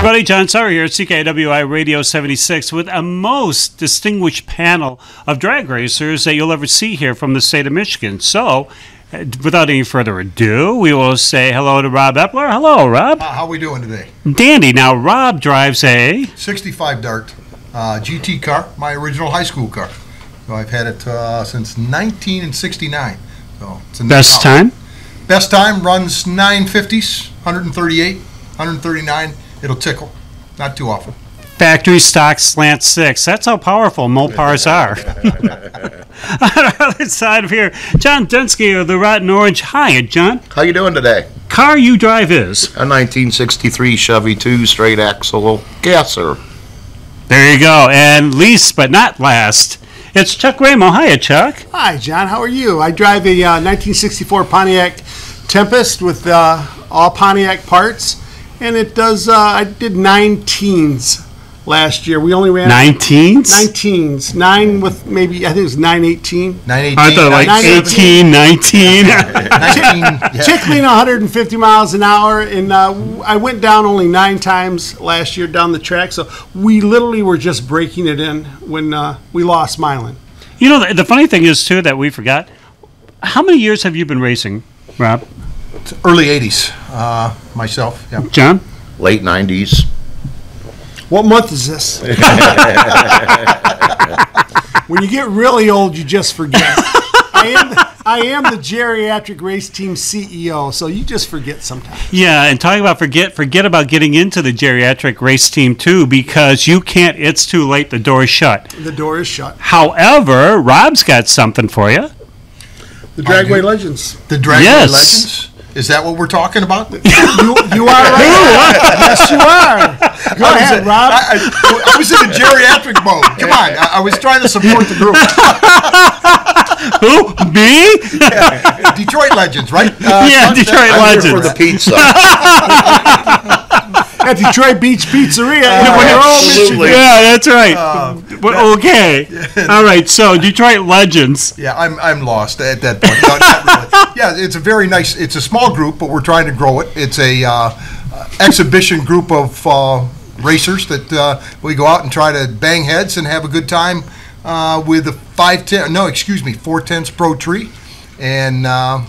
everybody. John Sarver here at CKiW iRADIO 76 with a most distinguished panel of drag racers that you'll ever see here from the state of Michigan. So, without any further ado, we will say hello to Rob Eppler. Hello, Rob. How are we doing today? Dandy. Now, Rob drives a 65 Dart GT car, my original high school car. So I've had it since 1969. So it's a best time? Best time runs 950s, 138, 139. It'll tickle. Not too often. Factory stock slant 6. That's how powerful Mopars are. On our other side of here, John Denski of the Rotten Orange. Hi, John. How you doing today? Car you drive is? A 1963 Chevy 2 straight axle gasser. There you go. And least but not last, it's Chuck Raymo. Hiya, Chuck. Hi, John. How are you? I drive a 1964 Pontiac Tempest with all Pontiac parts, and it does. I did 9 teens last year. We only ran 9 teens? 9 teens. 9 with maybe, I think it was 918. 918. I thought like 18, 19. 19. Tickling 150 miles an hour, and I went down only 9 times last year down the track, so we literally were just breaking it in when we lost Milan. You know, the funny thing is, too, that we forgot, how many years have you been racing, Rob? Early 80s, myself. Yeah. John? Late 90s. What month is this? When you get really old, you just forget. I am the Geriatric race team CEO, so you just forget sometimes. Yeah, and talking about forget about getting into the Geriatric race team, too, because you can't, it's too late, the door is shut. The door is shut. However, Rob's got something for you. The Dragway Legends. The Dragway Yes. Legends? Is that what we're talking about? You are right. Yes, you are. Go ahead, Rob. I was in a geriatric mode. Come on. I was trying to support the group. Who? Me? Yeah. Detroit Legends, right? Yeah, Detroit I'm here Legends. for the pizza. At Detroit Beach Pizzeria. Absolutely. Yeah, that's right. Okay. All right, so Detroit Legends. Yeah, I'm lost at that point. No, not really. Yeah, it's a very nice, it's a small group, but we're trying to grow it. It's a exhibition group of racers that we go out and try to bang heads and have a good time with the 410s Pro Tree. And I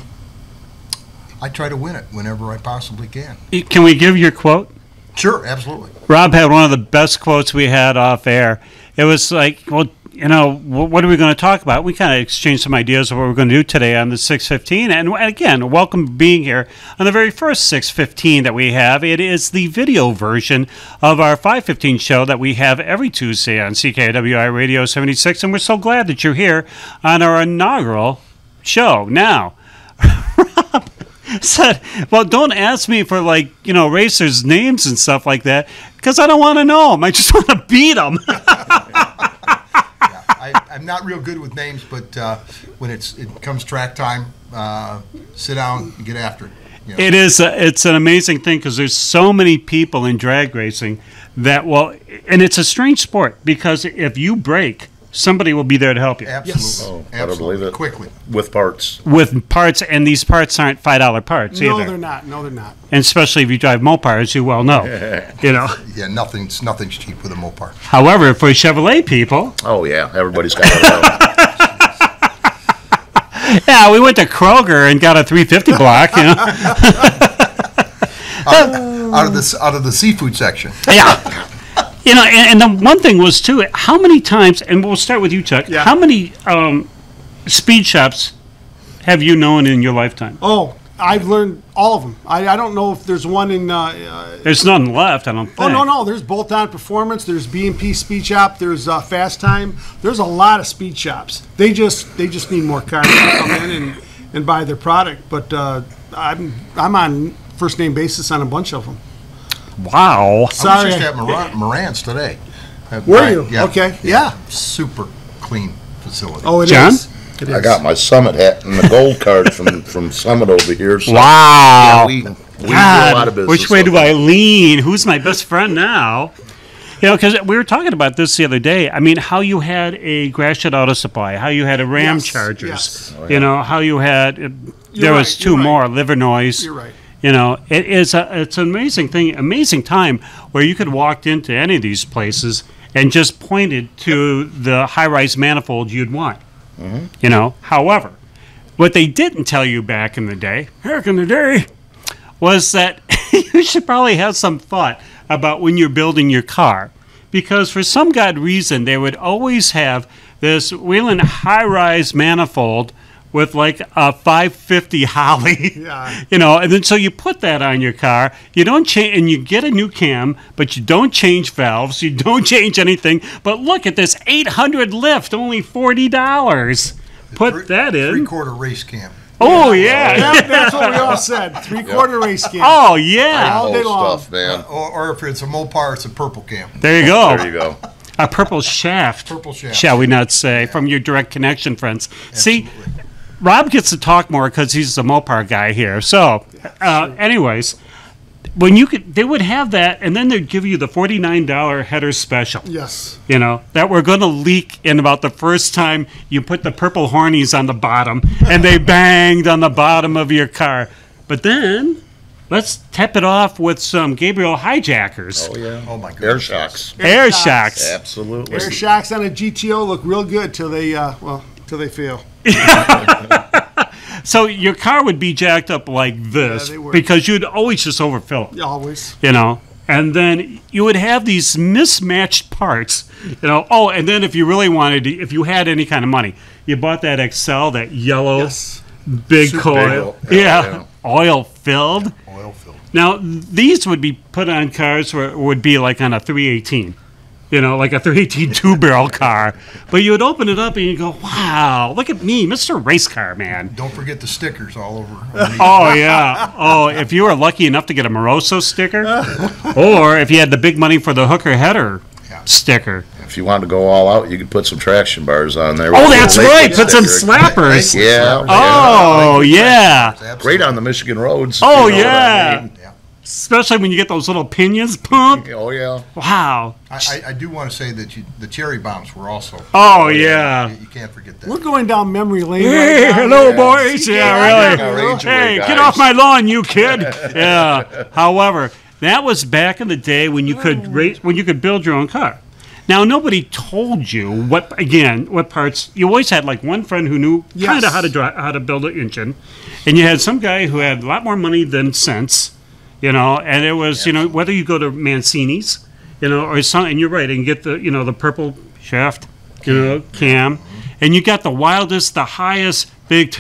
try to win it whenever I possibly can. Can we give your quote? Sure, absolutely. Rob had one of the best quotes we had off air. It was like, well, you know, what are we going to talk about? We kind of exchanged some ideas of what we're going to do today on the 615. And again, welcome being here on the very first 615 that we have. It is the video version of our 515 show that we have every Tuesday on CKiW iRADIO 76. And we're so glad that you're here on our inaugural show. Now, Rob said, well, don't ask me for, like, you know, racers' names and stuff like that, because I don't want to know them. I just want to beat them. I'm not real good with names, but when it comes track time, sit down and get after it. You know. It's an amazing thing because there's so many people in drag racing that, well, and it's a strange sport because if you break, somebody will be there to help you. Absolutely. Yes. Oh, I don't Absolutely. believe it. Quickly. With parts. With parts, and these parts aren't $5 parts No, either. they're not. No, they're not. And especially if you drive Mopars, you well know. You know. Yeah, nothing's cheap with a Mopar. However, for Chevrolet people, Oh, yeah. Everybody's got one. yeah, we went to Kroger and got a 350 block, you know. Out of the seafood section. Yeah. You know, and the one thing was, too, how many times, and we'll start with you, Chuck, Yeah. how many speed shops have you known in your lifetime? Oh, I've learned all of them. I don't know if there's one in... There's none left, I don't think. Oh, no. There's Bolt On Performance. There's B&P Speed Shop. There's Fast Time. There's a lot of speed shops. They just need more cars to come in and buy their product. But I'm on first-name basis on a bunch of them. Wow. I was Sorry. just at Moran's today. Were you? Yeah. Okay, yeah. Super clean facility. Oh, it John? is. It I is. got my Summit hat and the gold card from Summit over here. So Wow. Yeah, we do a God, lot of business. which way do over I there. lean? Who's my best friend now? You know, because we were talking about this the other day. I mean, how you had a Gratiot Auto Supply, how you had a Ram Yes, Chargers. yes. You know, how you had, there You're was right, 2 you're right. more, Livernois. You're right. You know, it's an amazing thing, amazing time where you could walk into any of these places and just pointed to the high-rise manifold you'd want. You know, however, what they didn't tell you back in the day, was that you should probably have some thought about when you're building your car. Because for some god reason, they would always have this Whelen high-rise manifold with like a 550 Holly, you know, and then so you put that on your car, you don't change, and you get a new cam, but you don't change valves, you don't change anything, but look at this 800 lift, only $40. Put that in. Three-quarter race cam. Oh, yeah. That's what we all said. 3/4 race cam. Oh, yeah. All day long. Stuff, man. Or if it's a Mopar, it's a purple cam. There you go. There you go. A purple shaft. Purple shaft. Shall we not say, from your direct connection friends. See, Rob gets to talk more because he's the Mopar guy here. So, anyways, when they would have that, and then they'd give you the $49 header special. Yes. You know, that we're going to leak in about the first time you put the purple hornies on the bottom, and they banged on the bottom of your car. But then, let's tap it off with some Gabriel hijackers. Oh, yeah. Oh, my God. Air shocks. Air shocks. Absolutely. Air shocks on a GTO look real good till they fail. So your car would be jacked up like this they were. because you'd always just overfill it. Always. You know, and then you would have these mismatched parts, you know. Oh, and then if you really wanted to, if you had any kind of money, you bought that Excel, that yellow Yes. big Super coil. big. Yeah, oil filled. Oil filled. Now, these would be put on cars where it would be like on a 318. You know, like a 318 two-barrel car. But you would open it up and you go, wow, look at me, Mr. Race Car Man. Don't forget the stickers all over. Oh, yeah. Oh, if you were lucky enough to get a Moroso sticker, or if you had the big money for the hooker header sticker. If you wanted to go all out, you could put some traction bars on there. Oh, with a that's Lakewood right. Put some sticker. slappers. Yeah. Oh, yeah. Great on the Michigan roads. Oh, you know what I yeah. mean? Especially when you get those little pinions pump. Oh, yeah. Wow. I do want to say that the cherry bombs were also. Oh, yeah. You can't forget that. We're going down memory lane. Hey, right now. hello, boys. Yeah, Yeah, really. range Hey, away, get guys. off my lawn, you kid. Yeah. However, that was back in the day when you could when you could build your own car. Now, nobody told you what parts. You always had like one friend who knew kind of how to build an engine, and you had some guy who had a lot more money than sense. You know, and it was, you know, whether you go to Mancini's, you know, or something, and you're right, and get the, you know, the purple shaft, you know, cam, and you got the wildest, the highest, big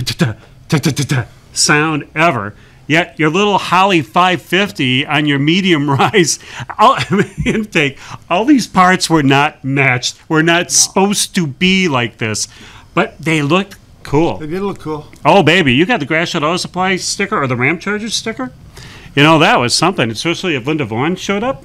sound ever. Yet your little Holly 550 on your medium rise intake, all these parts were not matched, were not supposed to be like this, but they looked cool. They did look cool. Oh, baby, you got the Gratiot Auto Supply sticker or the Ram Charger sticker? You know, that was something, especially if Linda Vaughn showed up.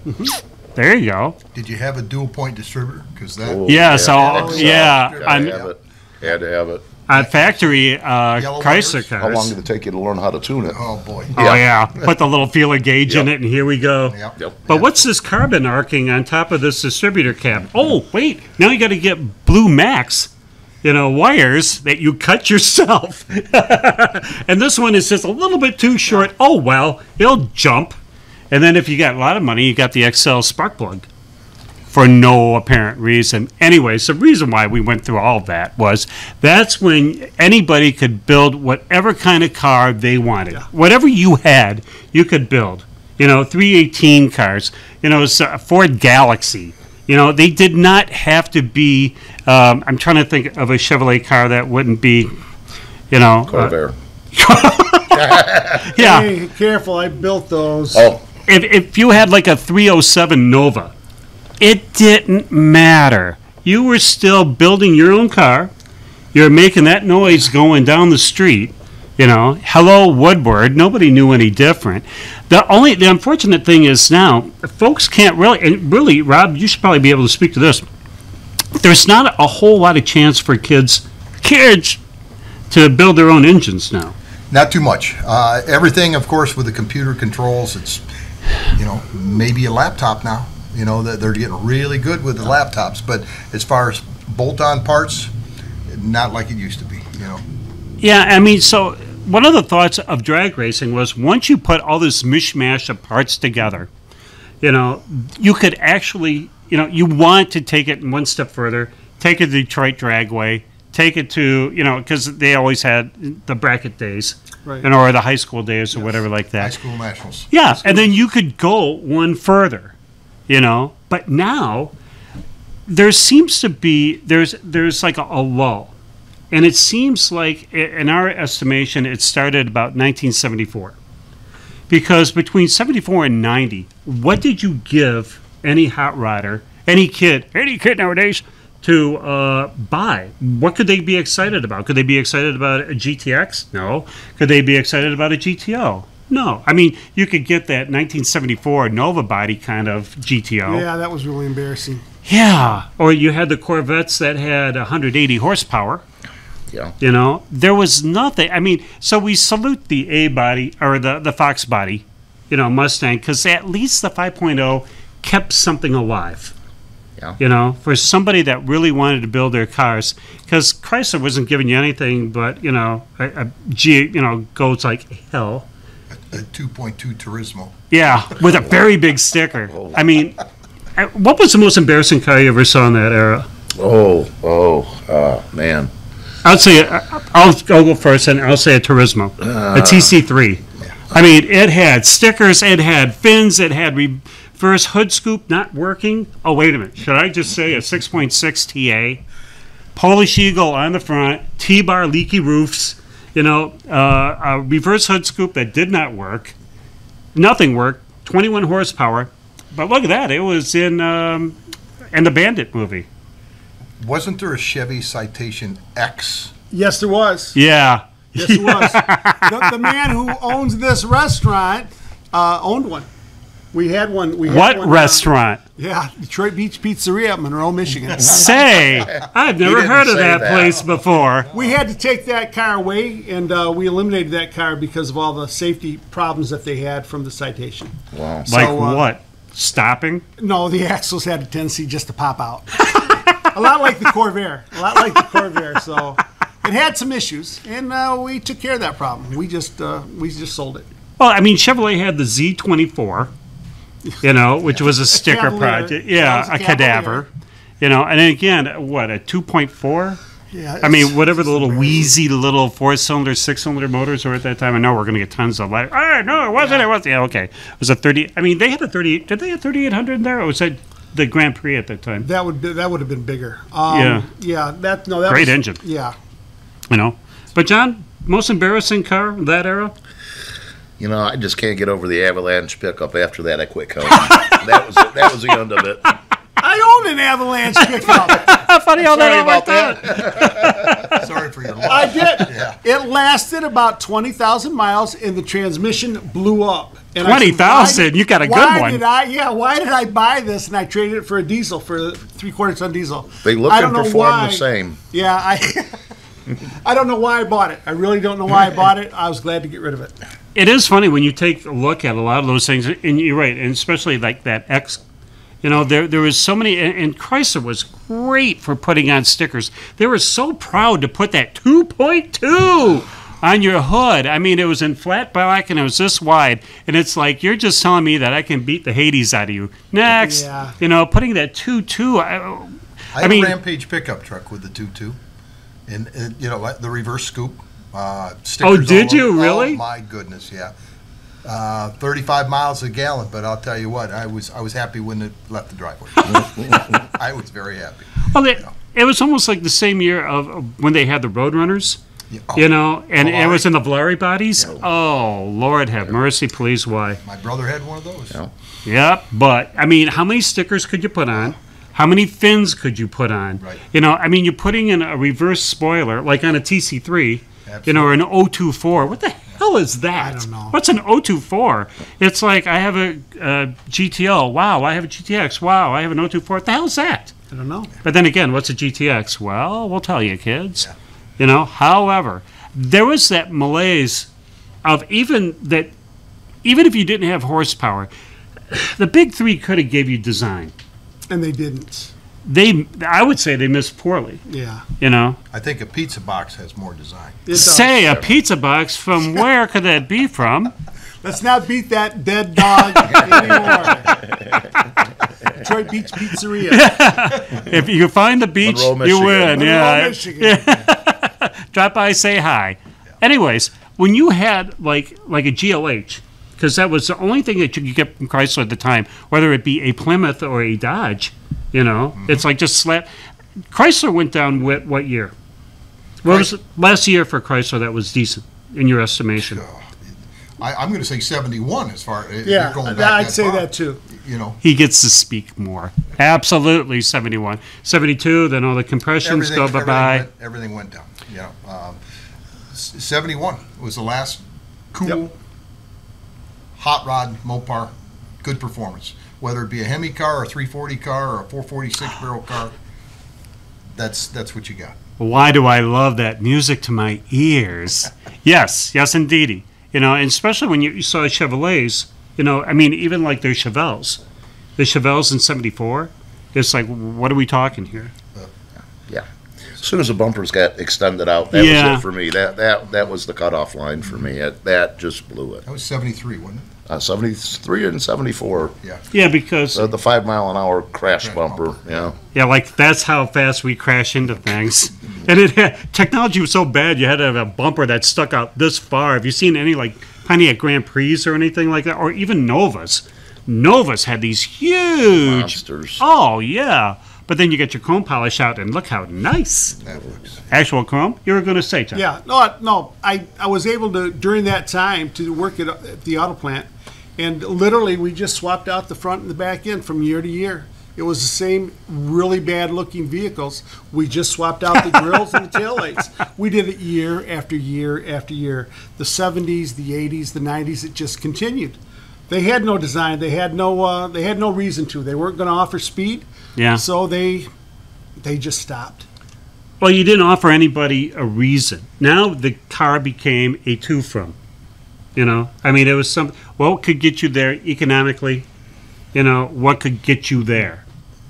There you go. Did you have a dual point distributor? Because that. Oh, Yeah, so, Gotta have it. Had to have it. on factory Chrysler motors? How long cars. did it take you to learn how to tune it? Oh boy. Oh, yeah. Put the little feeler gauge in it, and here we go. Yep. Yep. But what's this carbon arcing on top of this distributor cap? Oh, wait. Now you got to get Blue Max, you know, wires that you cut yourself. And this one is just a little bit too short. Oh, well, it'll jump. And then if you got a lot of money, you got the XL spark plug for no apparent reason. Anyways, the reason why we went through all of that was that's when anybody could build whatever kind of car they wanted. Whatever you had, you could build. You know, 318 cars, you know, Ford Galaxy. You know, they did not have to be, I'm trying to think of a Chevrolet car that wouldn't be, you know. Corvair. Yeah. Hey, careful, I built those. Oh, If you had like a 307 Nova, it didn't matter. You were still building your own car. You're making that noise going down the street. You know, hello, Woodward. Nobody knew any different. The unfortunate thing is now, folks can't really, and really, Rob, you should probably be able to speak to this. There's not a whole lot of chance for kids to build their own engines now. Not too much. Everything, of course, with the computer controls, it's, you know, maybe a laptop now. You know, they're getting really good with the laptops. But as far as bolt-on parts, not like it used to be, you know. Yeah, I mean, so one of the thoughts of drag racing was once you put all this mishmash of parts together, you could actually, you want to take it one step further, take it to Detroit Dragway, take it to, because they always had the bracket days, Right. or the high school days or whatever like that. High school nationals. Yeah, and then you could go one further, But now there seems to be there's like a lull, and it seems like in our estimation it started about 1974, because between 74 and 90, what did you give any hot rodder, any kid nowadays to buy? What could they be excited about? Could they be excited about a GTX? No. Could they be excited about a GTO? No. I mean, you could get that 1974 Nova body kind of GTO. Yeah, that was really embarrassing. Yeah. Or you had the Corvettes that had 180 horsepower. Yeah. There was nothing. I mean, so we salute the A body or the Fox body, Mustang, because at least the 5.0 kept something alive. Yeah. For somebody that really wanted to build their cars, because Chrysler wasn't giving you anything but, goes like hell. A 2.2 Turismo. Yeah, with a very big sticker. I mean, what was the most embarrassing car you ever saw in that era? Man. I'll go first, and I'll say a Turismo, a TC3. I mean, it had stickers, it had fins, it had reverse hood scoop not working. Oh, wait a minute. Should I just say a 6.6 TA? Polish Eagle on the front, T-bar leaky roofs, a reverse hood scoop that did not work. Nothing worked, 21 horsepower. But look at that. It was in the Bandit movie. Wasn't there a Chevy Citation X? Yes, there was. Yeah. Yes, it was. The man who owns this restaurant owned one. We had one. What restaurant? Detroit Beach Pizzeria, Monroe, Michigan. Say, I've never heard of that place before. We had to take that car away, and we eliminated that car because of all the safety problems that they had from the Citation. Wow. Like what? Stopping? No, the axles had a tendency just to pop out. A lot like the Corvair. So it had some issues, and we took care of that problem. We just sold it. Well, I mean, Chevrolet had the Z24, which was a sticker Cavalier. project. Yeah, That was a cadaver. And then again, what, a 2.4? Yeah. I mean, whatever the little wheezy little 4-cylinder, 6-cylinder motors were at that time. I know we're going to get tons of like, no, it wasn't. It wasn't. Yeah, okay. It was a 30. I mean, they had a 38. Did they have 3800 in there? Or was that the Grand Prix at that time? That would have been bigger. Yeah. Yeah. That Great was, engine. Yeah. But John, most embarrassing car in that era? I just can't get over the Avalanche pickup. After that, I quit coaching. That was the end of it. I owned an Avalanche pickup. Funny how that all about worked out. Sorry for your loss. I did. Yeah. It lasted about 20,000 miles, and the transmission blew up. 20,000? You got a good one. Why did I buy this? And I traded it for a diesel, for a 3/4 ton diesel. They look and perform the same. Yeah, I don't know why I bought it. I really don't know why I bought it. I was glad to get rid of it. It is funny when you take a look at a lot of those things, and you're right, and especially like that X. There was so many, and Chrysler was great for putting on stickers. They were so proud to put that 2.2 on your hood. I mean, it was in flat black, and it was this wide, and it's like, you're just telling me that I can beat the Hades out of you. Next, putting that 2.2. I had a Rampage pickup truck with the 2.2, and the reverse scoop. Stickers. Oh, did you really? Oh my goodness, yeah. 35 miles a gallon, but I'll tell you what, I was happy when it left the driveway. I was very happy. Well, it was almost like the same year of when they had the Roadrunners. Yeah. And it was in the Valari bodies. Oh, Lord have mercy, please, why? My brother had one of those. Yeah. Yep, but, I mean, how many stickers could you put on? How many fins could you put on? Right. You're putting in a reverse spoiler, like on a TC3, Absolutely. or an 024. What the hell is that? I don't know. What's an 024? It's like, I have a GTO. Wow, I have a GTX. Wow, I have an 024. What the hell is that? I don't know. But then again, what's a GTX? Well, we'll tell you, kids. Yeah. However, there was that malaise of even if you didn't have horsepower, the big three could have gave you design. And they didn't. I would say they missed poorly. Yeah. You know, I think a pizza box has more design. It does. say a pizza box from where could that be from? Let's not beat that dead dog anymore. Detroit Beach Pizzeria. If you find the beach, Monroe, you Michigan. win. Monroe, Yeah. Michigan. Drop by, say hi. Anyways, when you had like a GLH, because that was the only thing that you could get from Chrysler at the time, whether it be a Plymouth or a Dodge, you know, it's like just slap. Chrysler went down what year? What was it last year for Chrysler that was decent in your estimation? I'm going to say 71 as far as Yeah, going back I'd that say far. that too. You know, He gets to speak more. Absolutely, 71. 72, then all the compressions go bye-bye. Everything went down. You know, 71 was the last cool hot rod Mopar, good performance. Whether it be a Hemi car, or a 340 car, or a 446 barrel car, that's what you got. Why do I love that music to my ears? Yes, indeedy. You know, and especially when you saw Chevrolets, you know, I mean, even like their Chevelles. The Chevelles in 74, it's like, what are we talking here? Yeah. As soon as the bumpers got extended out, that Yeah. was it for me. That was the cutoff line for me. That just blew it. That was 73, wasn't it? 73 and 74. Yeah. Yeah, because, The 5 mile an hour crash bumper. Yeah. yeah, like that's how fast we crash into things. And technology was so bad, you had to have a bumper that stuck out this far. Have you seen any like Pontiac Grand Prix or anything like that? Or even Novas? Novas had these huge Monsters. Oh, yeah. But then you get your chrome polish out, and look how nice. That looks. Actual chrome? You were going to say, John. Yeah, no. I was able to, during that time, to work at the auto plant, and literally we just swapped out the front and the back end from year to year. It was the same really bad looking vehicles. We just swapped out the grills and the taillights. We did it year after year after year. The 70s, the 80s, the 90s, it just continued. They had no design. They had no reason to. They weren't going to offer speed. Yeah. So they just stopped. Well, you didn't offer anybody a reason. Now the car became a to from. You know, I mean, it was what could get you there economically? You know, what could get you there?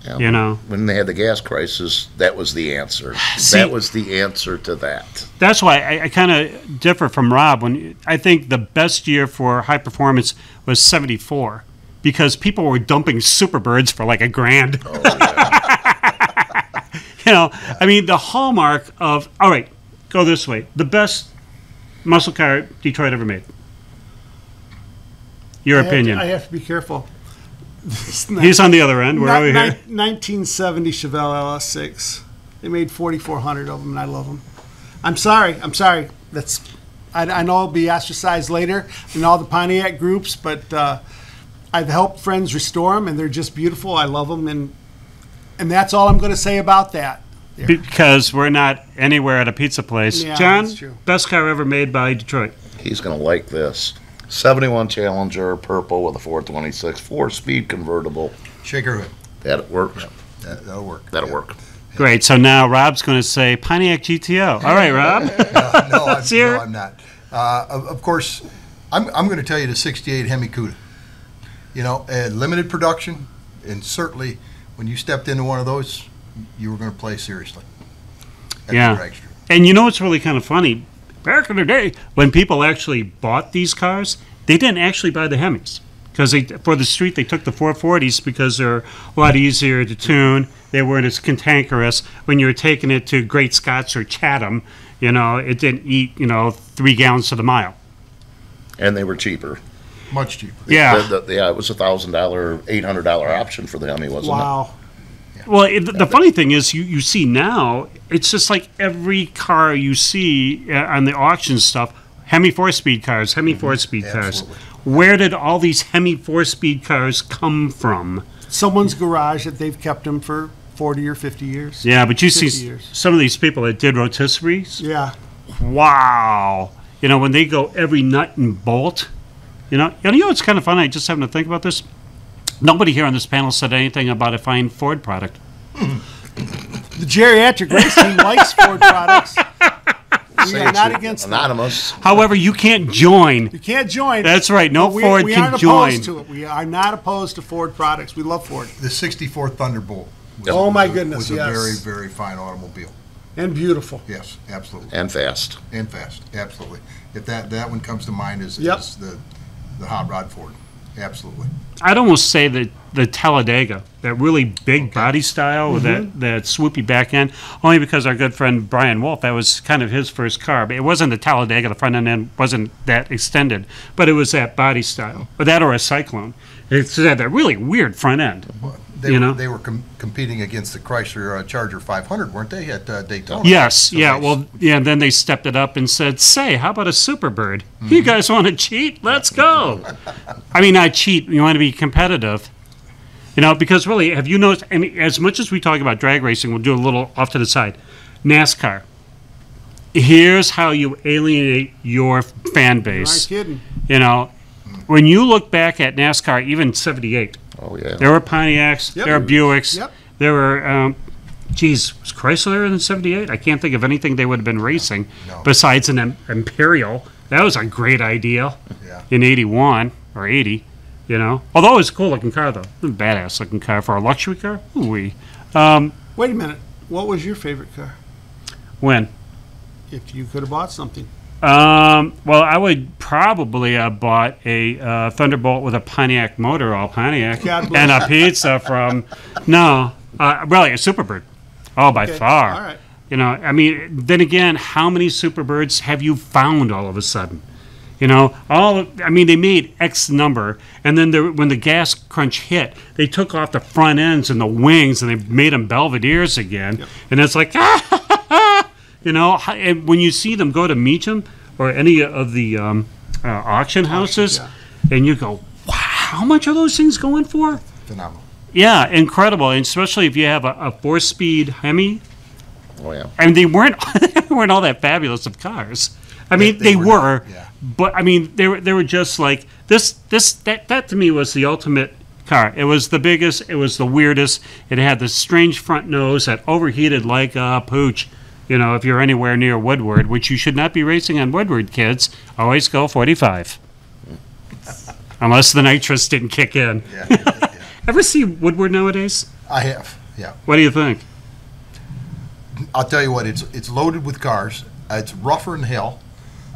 Yeah. You know, When they had the gas crisis, that was the answer. See- That was the answer to that. that's why I kind of differ from Rob. When I think the best year for high performance was 74, because people were dumping Superbirds for like $1,000. Oh, yeah. You know, I mean, the hallmark of, all right, go this way, the best muscle car Detroit ever made. Your opinion. I have to be careful. He's on the other end. We're over here. 1970 Chevelle LS6. They made 4,400 of them, and I love them. I'm sorry. That's I know I'll be ostracized later in all the Pontiac groups, but I've helped friends restore them, and they're just beautiful. I love them, and that's all I'm going to say about that. There. Because we're not anywhere at a pizza place. Yeah, John, that's true. best car ever made by Detroit. He's going to like this. 71 Challenger, purple with a 426, 4-speed convertible. Shaker hood. That'll work. That'll work. That'll Yeah. work. Great. So now Rob's going to say Pontiac GTO. All right, Rob. No, I'm not. Of course, I'm going to tell you the 68 Hemi Cuda. You know, limited production, and certainly when you stepped into one of those, you were going to play seriously. At Yeah. the drag strip. And you know what's really kind of funny? Back in the day, when people actually bought these cars, they didn't actually buy the Hemis. Because for the street, they took the 440s because they're a lot easier to tune. They weren't as cantankerous. When you were taking it to Great Scots or Chatham, you know, it didn't eat, 3 gallons to the mile. And they were cheaper. Much cheaper. Yeah. It was a $1,000, $800 option for the Hemi, wasn't it? Wow. Well, the funny thing is, you see now, it's just like every car you see on the auction stuff, Hemi 4-speed cars, Hemi 4-speed cars. Absolutely. Where did all these Hemi 4-speed cars come from? Someone's garage that they've kept them for 40 or 50 years. Yeah, but you 50 see years. some of these people that did rotisseries. Yeah. Wow. When they go every nut and bolt, you know what's kind of funny? I just having to think about this. Nobody here on this panel said anything about a fine Ford product. The Geriatric race team likes Ford products. We are not against them. Anonymous. However, you can't join. You can't join. That's right. No But Ford we can aren't join. opposed to it. We are not opposed to Ford products. We love Ford. The 64 Thunderbolt Oh, my goodness, was yes. a very, very fine automobile. And beautiful. Yes, absolutely. And fast. And fast, absolutely. If that one comes to mind is the hot rod Ford. Absolutely. I'd almost say that the Talladega, that really big body style with that swoopy back end, only because our good friend Brian Wolf, that was kind of his first car. But it wasn't the Talladega, the front end wasn't that extended, but it was that body style. Or that or a Cyclone. It's had that really weird front end. They were competing against the Chrysler Charger 500, weren't they, at Daytona? Yes, So and then they stepped it up and said, say, how about a Superbird? You guys want to cheat? Let's go. I mean, not cheat. You want to be competitive. Because really, have you noticed, I mean, as much as we talk about drag racing, we'll do a little off to the side. NASCAR. Here's how you alienate your fan base. Not kidding. When you look back at NASCAR, even 78, Oh, yeah. there were Pontiacs, Yep. there were Buicks, Yep. there were, was Chrysler in 78? I can't think of anything they would have been racing No. besides an Imperial. That was a great idea Yeah. in 81 or 80, Although it was a cool looking car, though. A badass looking car for a luxury car. Ooh-wee. Wait a minute. What was your favorite car? When? If you could have bought something. Well, I would probably have bought a Thunderbolt with a Pontiac motor, all Pontiac, God bless. and a pizza from, really, a Superbird. Oh, by Okay, far. all right. I mean, then again, how many Superbirds have you found all of a sudden? They made X number, and then when the gas crunch hit, they took off the front ends and the wings, and they made them Belvederes again, and it's like, and when you see them go to Meacham or any of the auction houses, and you go, wow, how much are those things going for? Phenomenal. Yeah, incredible, and especially if you have a 4-speed Hemi. Oh, yeah. I mean, they weren't all that fabulous of cars. I mean, they were, not, yeah. but I mean, they were just like that to me was the ultimate car. It was the biggest, it was the weirdest. It had this strange front nose that overheated like a pooch. If you're anywhere near Woodward, which you should not be racing on Woodward, kids, always go 45. Unless the nitrous didn't kick in. Yeah. Ever see Woodward nowadays? I have, yeah. What do you think? I'll tell you what, it's loaded with cars. It's rougher than hell.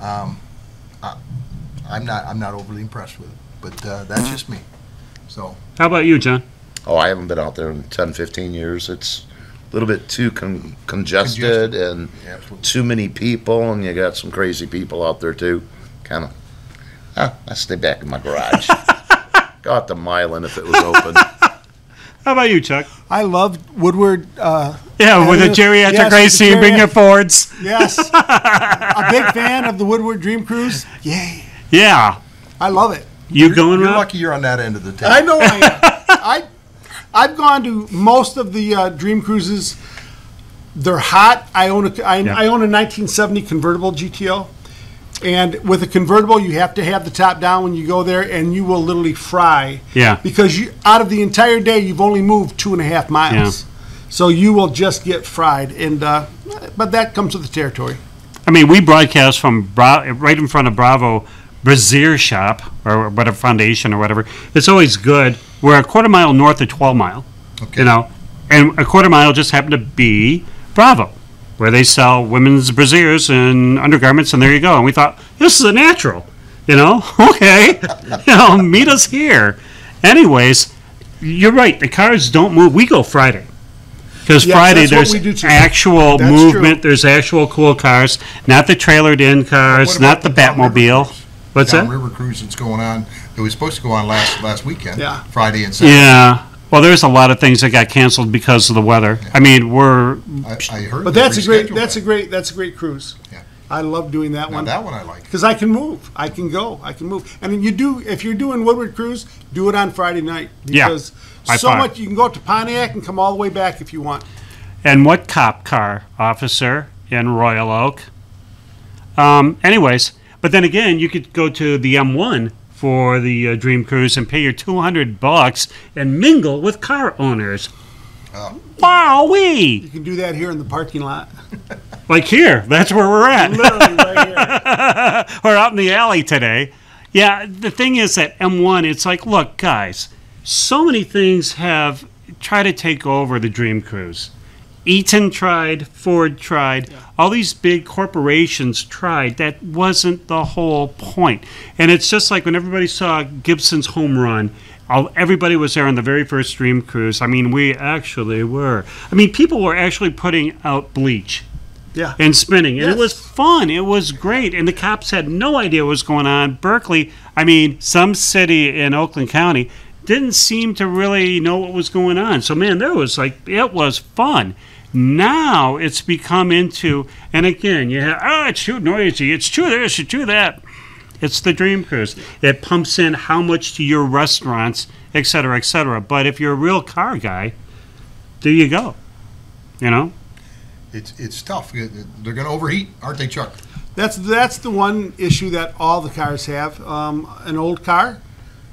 I'm not overly impressed with it, but that's just me. So. How about you, John? Oh, I haven't been out there in 10, 15 years. It's a little bit too congested and too many people, and you got some crazy people out there too. Kind of, I stay back in my garage. Go out to Milan if it was open. How about you, Chuck? I loved Woodward. With the geriatric racing, bring your Fords. Yes. A big fan of the Woodward Dream Cruise. Yay. Yeah. I love it. You going, You're Rob? lucky you're on that end of the table. I know I am. I've gone to most of the Dream Cruises. They're hot. I own a 1970 convertible GTO. And with a convertible, you have to have the top down when you go there, and you will literally fry. Yeah. Because out of the entire day, you've only moved 2.5 miles. Yeah. So you will just get fried. And but that comes with the territory. I mean, we broadcast from right in front of Bravo Brazier Shop, or whatever, Foundation or whatever. It's always good. We're a quarter mile north of 12 Mile. Okay. And a quarter mile just happened to be Bravo, where they sell women's brassieres and undergarments, and there you go. And we thought, this is a natural, okay, meet us here. Anyways, you're right, the cars don't move. We go Friday. Because Yes, Friday that's what there's we do too. actual That's movement, true. there's actual cool cars, not the trailered in cars, What not about the Down River Batmobile. Cruise? What's Down that? River Cruise that's going on, that was supposed to go on last weekend, Yeah. Friday and Saturday. Yeah. Well, there's a lot of things that got canceled because of the weather. I mean, I heard. But they that's a rescheduled great cruise. Yeah. I love doing that Now one. that one I like. Because I can move. I can go. I can move. And if you're doing Woodward Cruise, do it on Friday night. Yeah, Because by so far. much, you can go up to Pontiac and come all the way back if you want. And what cop car officer in Royal Oak? Anyways, but then again, you could go to the M1 for the Dream Cruise and pay your $200 and mingle with car owners. Oh. Wowee! You can do that here in the parking lot. Like here, that's where we're at. Literally right here. We're out in the alley today. Yeah, the thing is that M1, it's like, look, guys, so many things have try to take over the Dream Cruise. Eaton tried, Ford tried, all these big corporations tried. That wasn't the whole point. And it's just like when everybody saw Gibson's home run, everybody was there on the very first Dream Cruise. I mean, we actually were. I mean, people were actually putting out bleach. Yeah. And spinning. And Yes. it was fun. It was great. And the cops had no idea what was going on. Berkeley, I mean, some city in Oakland County didn't seem to really know what was going on. So, man, it was fun. Now it's become into, and again, you have, it's too noisy. It's too this, it's too that. It's the Dream Cruise. It pumps in how much to your restaurants, et cetera, et cetera. But if you're a real car guy, there you go. You know? It's tough. They're going to overheat, aren't they, Chuck? That's the one issue that all the cars have. An old car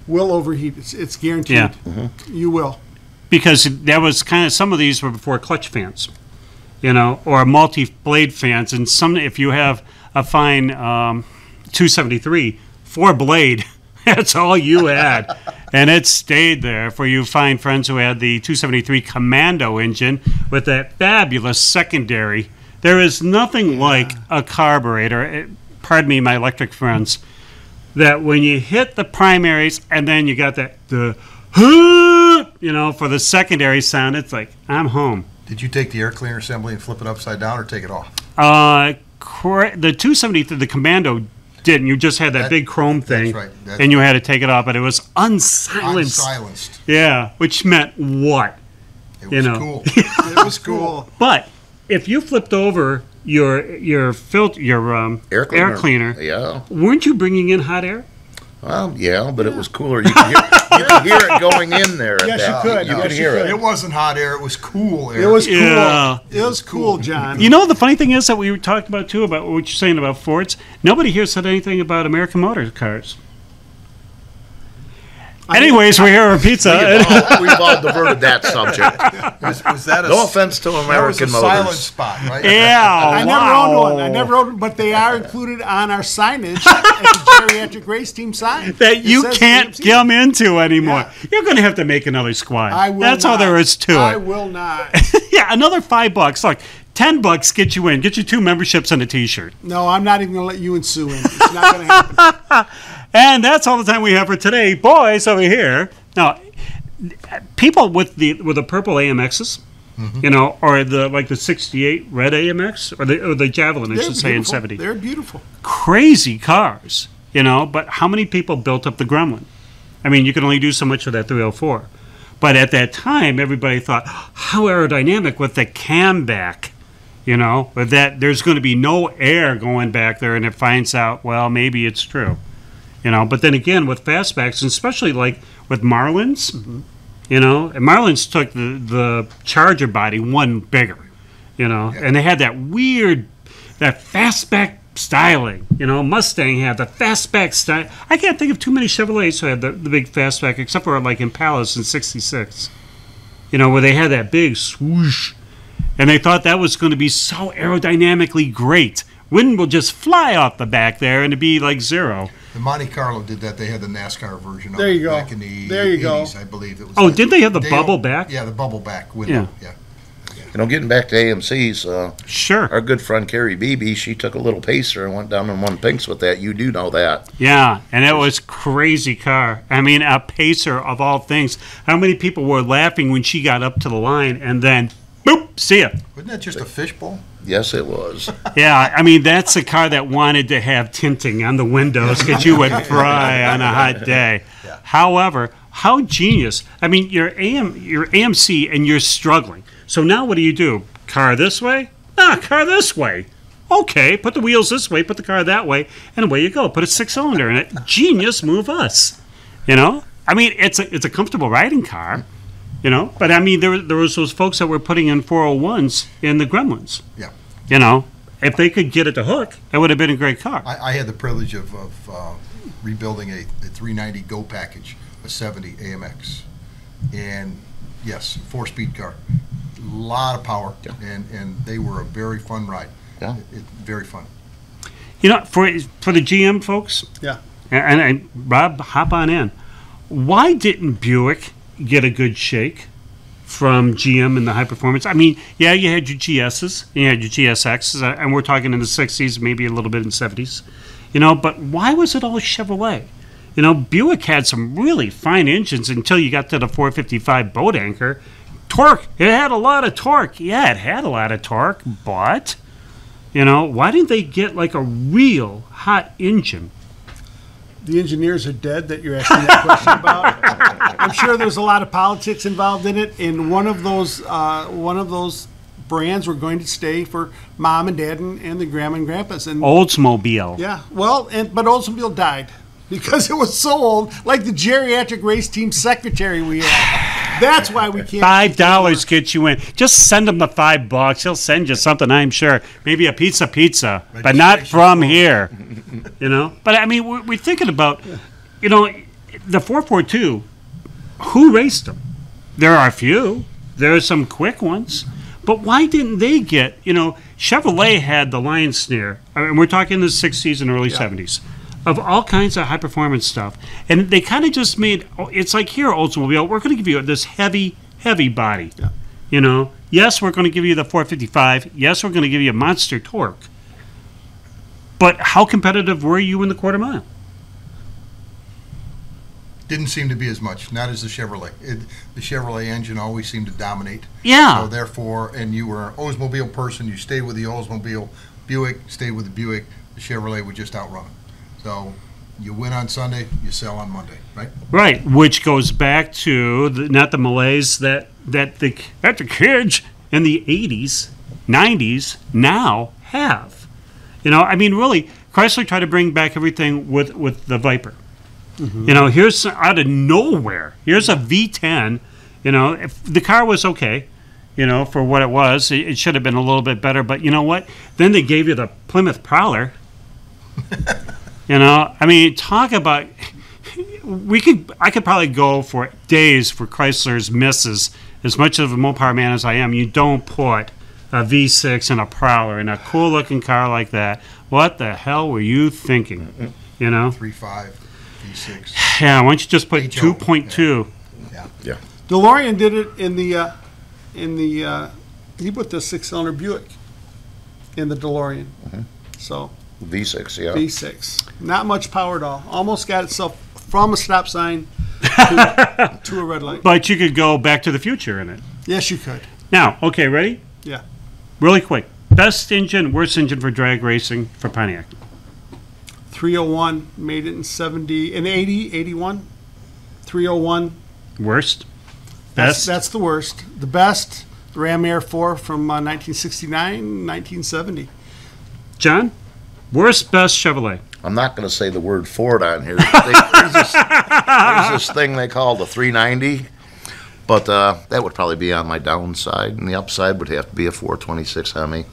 will overheat. It's guaranteed. Yeah. You will. Because that was kind of, some of these were before clutch fans, you know, or multi-blade fans. And some, if you have a fine 273 4-blade, that's all you had. And it stayed there for you fine friends who had the 273 Commando engine with that fabulous secondary. There is nothing like a carburetor, pardon me, my electric friends, that when you hit the primaries and then you got the you know, for the secondary sound, it's like, I'm home. Did you take the air cleaner assembly and flip it upside down or take it off? The 273, the Commando didn't. You just had that big chrome thing, That's right. and you had to take it off, but it was unsilenced. Unsilenced. Yeah, which meant what? It was cool. It was cool. But if you flipped over your air cleaner, Yeah. weren't you bringing in hot air? Well, yeah, but it was cooler. You could hear it going in there. Yes, you could. You Yes, could you hear could. it. It wasn't hot air. It was cool air. It was cool. Yeah. It was cool, John. You know, the funny thing is that we talked about, too, about what you're saying about Fords. Nobody here said anything about American motor cars. Anyways, we're here for pizza. We've all diverted that subject. Was that No offense to that was American a silent Motors. spot, right? Yeah, I never owned one, but they are included on our signage at the Geriatric Race Team sign. That It you says can't AMC. come into anymore. Yeah. You're going to have to make another squad. I will That's not. all there is to I it. will not. Yeah, another $5. Look, $10 get you in. Get you 2 memberships and a T-shirt. No, I'm not even going to let you and Sue in. It's not going to happen. And that's all the time we have for today, boys. Over here. Now, people with the purple AMXs, you know, or the 68 red AMX, or the Javelin, I They're should say, in beautiful. 70. They're beautiful. Crazy cars, you know. But how many people built up the Gremlin? I mean, you can only do so much with that 304. But at that time, everybody thought, how aerodynamic with the cam back, you know, with that there's going to be no air going back there, and it finds out, well, maybe it's true, you know. But then again, with fastbacks, and especially like with Marlins, you know, and Marlins took the Charger body one bigger, you know, and they had that fastback styling, you know. Mustang had the fastback style. I can't think of too many Chevrolets who had the big fastback, except for like Impalas in 66, you know, where they had that big swoosh, and they thought that was going to be so aerodynamically great. Wind will just fly off the back there and it'd be like zero. The Monte Carlo did that. They had the NASCAR version of There you it go. back in the There you go. 80s, I believe. It was Oh, did they have the bubble don't- back? Yeah, the bubble back window. Yeah. You know, getting back to AMC's, Sure. our good friend Carrie Beebe, she took a little pacer and went down and won pinks with that. You do know that. Yeah, and it was crazy car. I mean, a pacer of all things. How many people were laughing when she got up to the line and then, boop, see ya. Wasn't that just a fishbowl? Yes, it was. Yeah, I mean, that's a car that wanted to have tinting on the windows because you would fry on a hot day. However, how genius. I mean, you're AMC and you're struggling. So now what do? Car this way? Car this way. Okay, put the wheels this way, put the car that way, and away you go. Put a 6-cylinder in it. Genius, move us. You know? I mean, it's a comfortable riding car. You know, but I mean, there was those folks that were putting in 401s in the Gremlins. Yeah. You know, if they could get it to hook, it would have been a great car. I had the privilege of rebuilding a 390 Go package, a 70 AMX. And yes, 4-speed car. A lot of power. Yeah. And they were a very fun ride. Yeah. Very fun. You know, for the GM folks, Yeah. and Rob, hop on in. Why didn't Buick get a good shake from GM and the high performance. I mean, yeah, you had your GSs, and you had your GSXs, and we're talking in the 60s, maybe a little bit in the 70s. But why was it all Chevrolet? Buick had some really fine engines until you got to the 455 boat anchor. Torque, it had a lot of torque. Yeah, it had a lot of torque, but, why didn't they get like a real hot engine? The engineers are dead that you're asking that question about. I'm sure there's a lot of politics involved in it, and one of those brands were going to stay for mom and dad and the grandma and grandpas. And Oldsmobile. yeah, well, but Oldsmobile died because it was so old, like the geriatric race team secretary we had. That's why we can't. $5 gets you in. Just send him the $5. He'll send you something, I'm sure. Maybe a pizza, but not from here. But I mean, we're thinking about, the 442. Who raced them? There are a few. There are some quick ones. But why didn't they get, Chevrolet had the Lion Snare, and we're talking the 60s and early 70s, of all kinds of high-performance stuff. And they kind of just made, it's like, here, Oldsmobile, we're going to give you this heavy body. Yeah. Yes, we're going to give you the 455. Yes, we're going to give you monster torque. But how competitive were you in the quarter mile? Didn't seem to be as much, not as the Chevrolet. The Chevrolet engine always seemed to dominate. Yeah. So therefore, and you were an Oldsmobile person, you stayed with the Oldsmobile. Buick stayed with the Buick. The Chevrolet would just outrun them. So you win on Sunday, you sell on Monday, right? Right, which goes back to not the malaise that the kids in the 80s, 90s now have. I mean, really, Chrysler tried to bring back everything with the Viper. Mm-hmm. Here's out of nowhere. Here's a V10. If the car was okay, for what it was, it should have been a little bit better. But you know what? Then they gave you the Plymouth Prowler. I mean, talk about. I could probably go for days for Chrysler's misses. As much of a Mopar man as I am, you don't put a V6 and a Prowler in a cool-looking car like that. What the hell were you thinking? 3.5. V6. Yeah, why don't you just put 2.2? Yeah. DeLorean did it in the he put the 6-cylinder Buick in the DeLorean. Mm-hmm. So V6, yeah. V6. Not much power at all. Almost got itself from a stop sign to a red light. But you could go Back to the Future in it. Yes, you could. Now, okay, ready? Yeah. Really quick. Best engine, worst engine for drag racing for Pontiac? 301, made it in 80, 81. 301. Worst? Best? That's the worst. The best, the Ram Air 4 from 1969, 1970. John? Worst, best Chevrolet? I'm not going to say the word Ford on here. There's this thing they call the 390, but that would probably be on my downside, and the upside would have to be a 426 Hemi.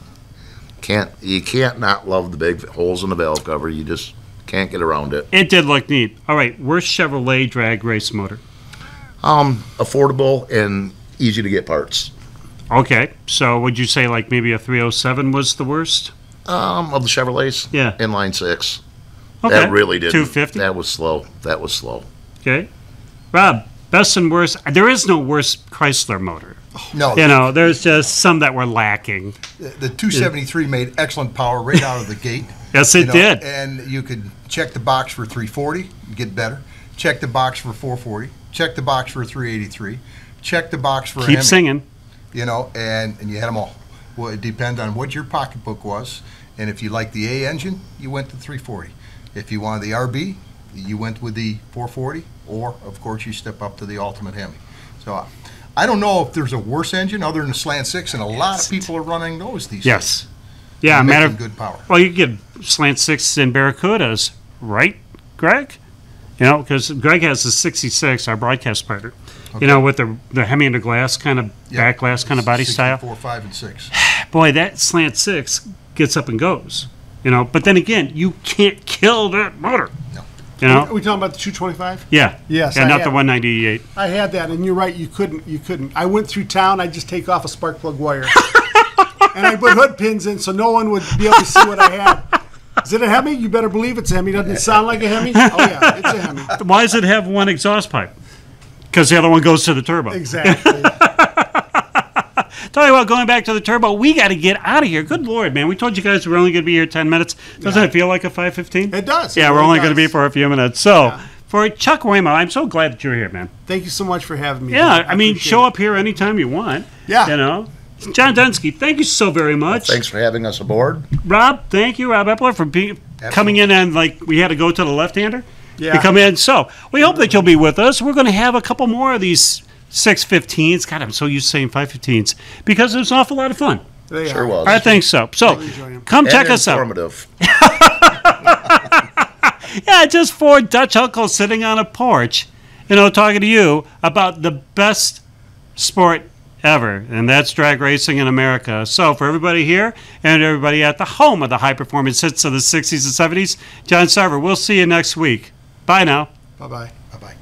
You can't not love the big holes in the valve cover. You just can't get around it. It did look neat. All right, worst Chevrolet drag race motor? Affordable and easy to get parts. Okay, so would you say like maybe a 307 was the worst? Of the Chevrolets? Yeah. Inline 6. Okay. That really didn't. 250? That was slow. Okay. Rob, best and worst. There is no worst Chrysler motor. No. There's just some that were lacking. The 273 made excellent power right out of the gate. Yes, it did. And you could check the box for 340, get better. Check the box for 440. Check the box for 383. Check the box for a Keep Hemi. singing. And you had them all. Well, it depends on what your pocketbook was. And if you liked the A engine, you went to 340. If you wanted the RB, you went with the 440. Or, of course, you step up to the Ultimate Hemi. So I don't know if there's a worse engine other than the Slant 6, and a lot of people are running those these days. days. Yeah, making good power. Well, you get Slant 6 and Barracudas, right, Greg? Because Greg has the 66, our broadcast partner. Okay. With the Hemi under glass kind of back glass kind of body 64, style. 4, 5, and 6. Boy, that Slant 6 gets up and goes. But then again, you can't kill that motor. No. Are we talking about the 225? Yeah. Yes. Yeah, not the 198. I had that, and you're right. You couldn't. I went through town. I just take off a spark plug wire, and I put hood pins in so no one would be able to see what I had. Is it a Hemi? You better believe it's a Hemi. Doesn't it sound like a Hemi? Oh yeah, it's a Hemi. Why does it have one exhaust pipe? Because the other one goes to the turbo. Exactly. Talking about going back to the turbo, we got to get out of here. Good Lord, man. We told you guys we're only going to be here 10 minutes. Doesn't it feel like a 5:15? It does. Yeah, It we're really only going to does. be for a few minutes. So, Yeah. for Chuck Raymo, I'm so glad that you're here, man. Thank you so much for having me. Yeah, John. I mean, appreciate show it. up here anytime you want. Yeah. You know? John Denski, thank you so very much. Thanks for having us aboard. Rob, thank you, Rob Eppler, for coming in and, like, we had to go to the left-hander Yeah. to come in. So, we hope that you'll be with us. We're going to have a couple more of these 6:15s. God, I'm so used to saying 5:15s because it was an awful lot of fun. They Sure are. was. I think so. So, enjoy 'em. come And check us out. informative. Yeah, just four Dutch uncles sitting on a porch, talking to you about the best sport ever, and that's drag racing in America. So for everybody here and everybody at the home of the high-performance hits of the 60s and 70s, John Sarver, we'll see you next week. Bye now. Bye-bye. Bye-bye.